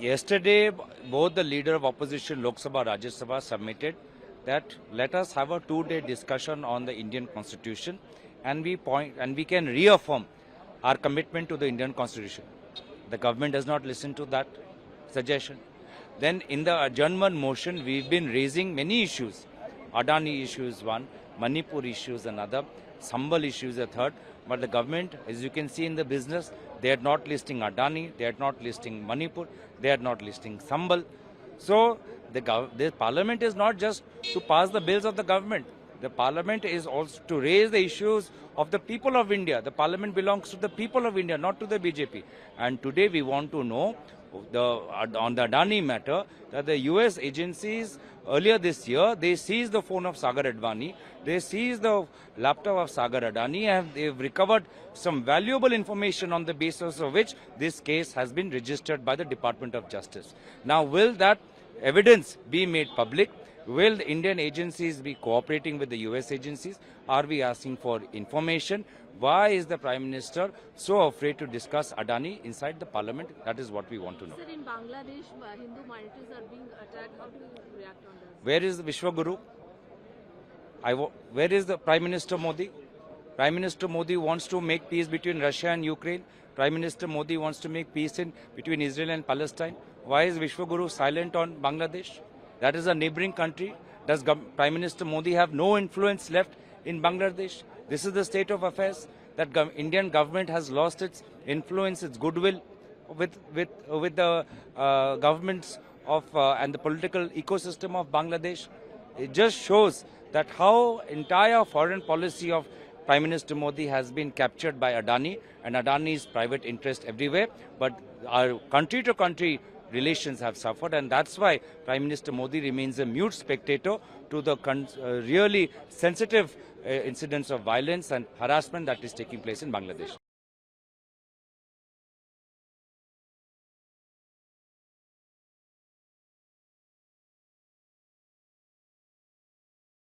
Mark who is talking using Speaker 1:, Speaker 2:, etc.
Speaker 1: Yesterday, both the leader of opposition Lok Sabha, Rajya Sabha submitted that let us have a 2-day discussion on the Indian Constitution, and we can reaffirm our commitment to the Indian Constitution. The government does not listen to that suggestion. Then in the adjournment motion, we've been raising many issues. Adani issue is one, Manipur issue is another, Sambal issue is a third. But the government, as you can see in the business, they are not listing Adani, they are not listing Manipur, they are not listing Sambal. So the parliament is not just to pass the bills of the government. The parliament is also to raise the issues of the people of India. The parliament belongs to the people of India, not to the BJP. And today we want to know on the Adani matter that the US agencies earlier this year, they seized the phone of Sagar Advani, they seized the laptop of Sagar Adani, and they've recovered some valuable information on the basis of which this case has been registered by the Department of Justice. Now, will that evidence be made public? Will the Indian agencies be cooperating with the US agencies? Are we asking for information? Why is the Prime Minister so afraid to discuss Adani inside the parliament? That is what we want to know.
Speaker 2: Sir, in Bangladesh, Hindu minorities are being attacked. How do you react on this?
Speaker 1: Where is the Vishwaguru? Where is the Prime Minister Modi? Prime Minister Modi wants to make peace between Russia and Ukraine. Prime Minister Modi wants to make peace between Israel and Palestine. Why is Vishwaguru silent on Bangladesh? That is a neighboring country. Does Prime Minister Modi have no influence left in Bangladesh? This is the state of affairs, that Indian government has lost its influence, its goodwill with the governments of and the political ecosystem of Bangladesh. It just shows that how entire foreign policy of Prime Minister Modi has been captured by Adani and Adani's private interest everywhere. But our country-to-country relations have suffered, and that's why Prime Minister Modi remains a mute spectator to the really sensitive incidents of violence and harassment that is taking place in Bangladesh.